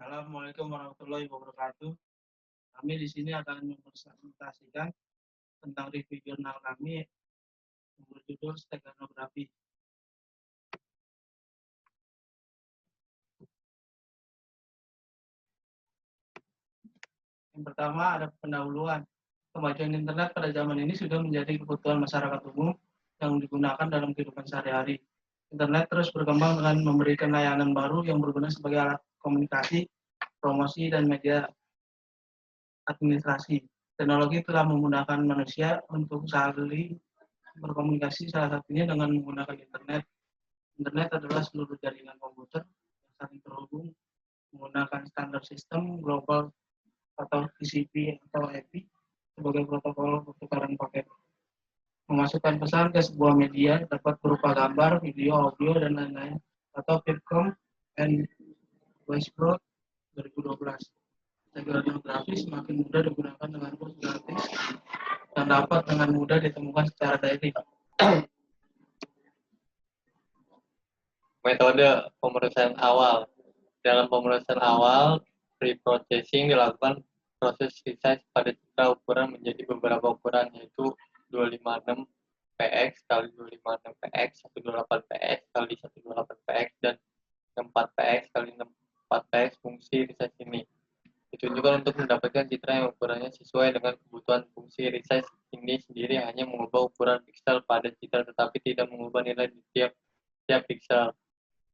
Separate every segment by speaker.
Speaker 1: Assalamualaikum warahmatullahi wabarakatuh. Kami di sini akan mempresentasikan tentang review jurnal kami yang berjudul Steganografi. Yang pertama ada pendahuluan. Kemajuan internet pada zaman ini sudah menjadi kebutuhan masyarakat umum yang digunakan dalam kehidupan sehari-hari. Internet terus berkembang dengan memberikan layanan baru yang berguna sebagai alat komunikasi, promosi, dan media administrasi. Teknologi telah memudahkan manusia untuk saling berkomunikasi, salah satunya dengan menggunakan internet. Internet adalah seluruh jaringan komputer yang saling terhubung menggunakan standar sistem global atau TCP atau IP sebagai protokol pertukaran paket. Memasukkan pesan ke sebuah media dapat berupa gambar, video, audio, dan lain-lain atau Vietcom and Westbrook 2012. Steganografi semakin mudah digunakan dengan tools gratis dan dapat dengan mudah ditemukan secara daring.
Speaker 2: Metode pemeriksaan awal. Dalam pemeriksaan awal, pre-processing dilakukan proses resize pada citra ukuran menjadi beberapa ukuran, yaitu 256 px kali 256 px, 128 px kali 128 px, dan 64 px kali 64 px. Fungsi resize ini ditunjukkan untuk mendapatkan citra yang ukurannya sesuai dengan kebutuhan. Fungsi resize ini sendiri hanya mengubah ukuran pixel pada citra, tetapi tidak mengubah nilai di tiap pixel.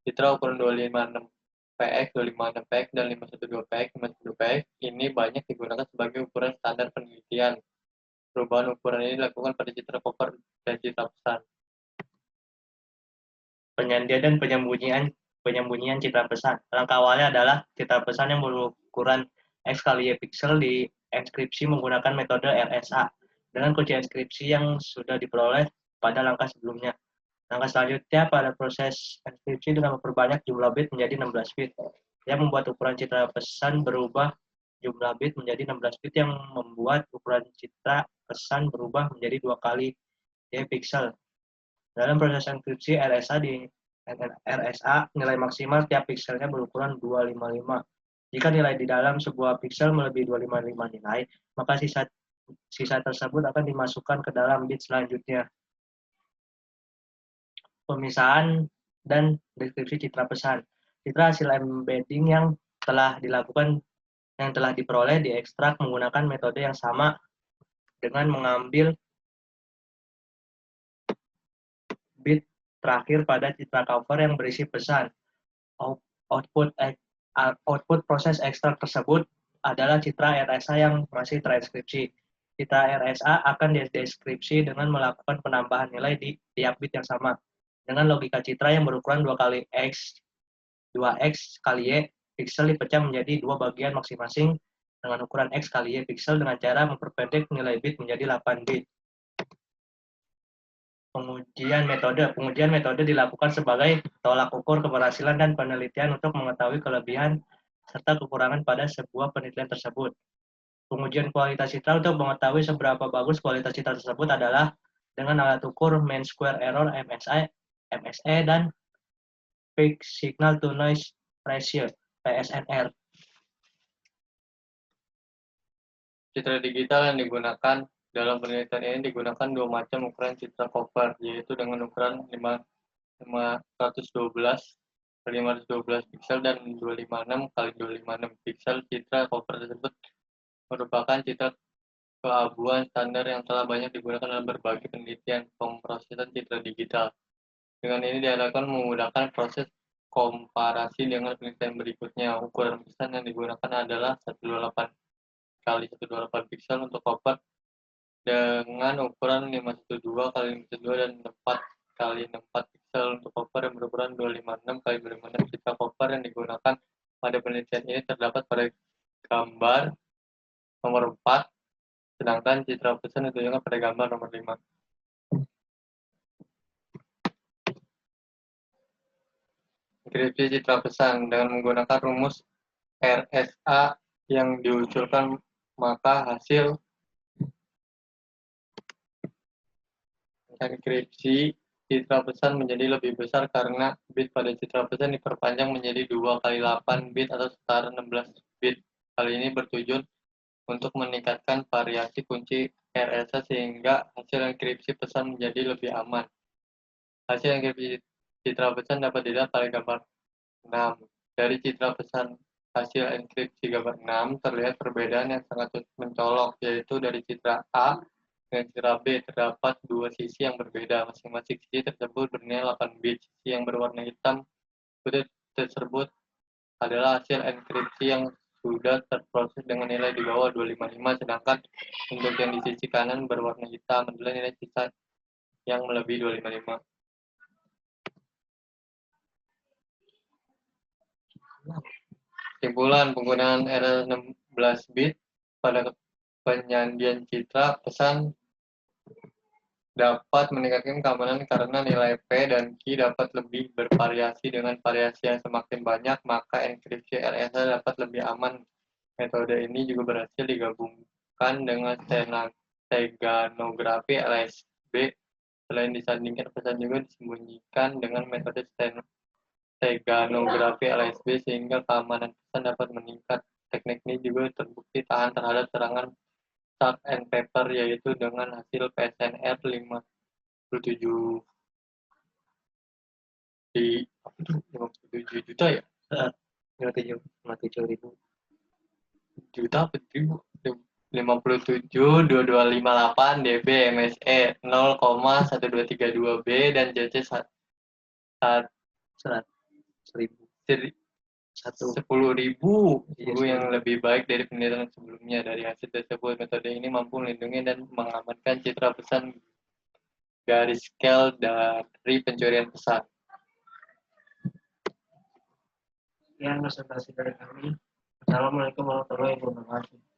Speaker 2: Citra ukuran 256 px, 256 px, dan 512 px, 512 px ini banyak digunakan sebagai ukuran standar penelitian. Perubahan ukuran ini dilakukan pada citra cover dan citra pesan.
Speaker 3: Penyandian dan penyembunyian citra pesan. Langkah awalnya adalah citra pesan yang berukuran X kali Y piksel dienkripsi menggunakan metode RSA dengan kunci enkripsi yang sudah diperoleh pada langkah sebelumnya. Langkah selanjutnya pada proses enkripsi dengan memperbanyak jumlah bit menjadi 16 bit, yang membuat ukuran citra pesan berubah jumlah bit menjadi 16 bit, yang membuat ukuran citra pesan berubah menjadi 2 kali Y piksel. Dalam proses enkripsi RSA nilai maksimal tiap pikselnya berukuran 255. Jika nilai di dalam sebuah piksel melebihi 255 nilai, maka sisa tersebut akan dimasukkan ke dalam bit selanjutnya. Pemisahan dan deskripsi citra pesan. Citra hasil embedding yang telah diperoleh diekstrak menggunakan metode yang sama dengan mengambil bit terakhir pada citra cover yang berisi pesan. Output proses ekstrak tersebut adalah citra RSA yang masih transkripsi. Citra RSA akan dideskripsi dengan melakukan penambahan nilai di tiap bit yang sama. Dengan logika citra yang berukuran 2 kali X, 2X kali Y piksel dipecah menjadi 2 bagian masing-masing dengan ukuran X kali Y piksel dengan cara memperpendek nilai bit menjadi 8 bit. Pengujian metode dilakukan sebagai tolak ukur keberhasilan dan penelitian untuk mengetahui kelebihan serta kekurangan pada sebuah penelitian tersebut. Pengujian kualitas citra untuk mengetahui seberapa bagus kualitas citra tersebut adalah dengan alat ukur mean square error MSE dan peak signal to noise ratio PSNR.
Speaker 2: Citra digital yang digunakan dalam penelitian ini digunakan 2 macam ukuran citra cover, yaitu dengan ukuran 512 kali 512 piksel dan 256 kali 256 piksel. Citra cover tersebut merupakan citra keabuan standar yang telah banyak digunakan dalam berbagai penelitian pemrosesan citra digital. Dengan ini diharapkan memudahkan proses komparasi dengan penelitian berikutnya. Ukuran pesan yang digunakan adalah 128 kali 128 piksel untuk cover dengan ukuran 512 kali 512 dan 4 kali 64 piksel untuk cover yang berukuran 256 kali 256. Citra cover yang digunakan pada penelitian ini terdapat pada gambar nomor 4, sedangkan citra pesan ditunjukkan pada gambar nomor 5. Enkripsi citra pesan dengan menggunakan rumus RSA yang diusulkan, maka hasil enkripsi citra pesan menjadi lebih besar karena bit pada citra pesan diperpanjang menjadi 2 kali 8 bit atau setara 16 bit. Hal ini bertujuan untuk meningkatkan variasi kunci RSA sehingga hasil enkripsi pesan menjadi lebih aman. Hasil enkripsi citra pesan dapat dilihat pada gambar 6. Dari citra pesan hasil enkripsi gambar 6 terlihat perbedaan yang sangat mencolok, yaitu dari citra A dengan citra B terdapat dua sisi yang berbeda. Masing-masing sisi tersebut bernilai 8 bit. Sisi yang berwarna hitam putih tersebut adalah hasil enkripsi yang sudah terproses dengan nilai di bawah 255, sedangkan untuk yang di sisi kanan berwarna hitam adalah nilai sisa yang melebihi 255. Kesimpulan, penggunaan R16 bit pada penyajian citra pesan dapat meningkatkan keamanan karena nilai P dan Q dapat lebih bervariasi. Dengan variasi yang semakin banyak, maka enkripsi RSA dapat lebih aman. Metode ini juga berhasil digabungkan dengan steganografi LSB. Selain disandingkan, pesan juga disembunyikan dengan metode steganografi LSB sehingga keamanan pesan dapat meningkat. Teknik ini juga terbukti tahan terhadap serangan Salt and Pepper, yaitu dengan hasil PSNR 57 di 57 juta ya?
Speaker 3: 57.000.
Speaker 2: Juta apa ribu? 57.2258 dB MSE 0,1232 B dan JC 10.000 yang lebih baik dari penelitian sebelumnya. Dari hasil tersebut, metode ini mampu melindungi dan mengamankan citra pesan garis scale dari pencurian pesan.
Speaker 1: Sekian presentasi dari kami. Assalamualaikum warahmatullahi wabarakatuh.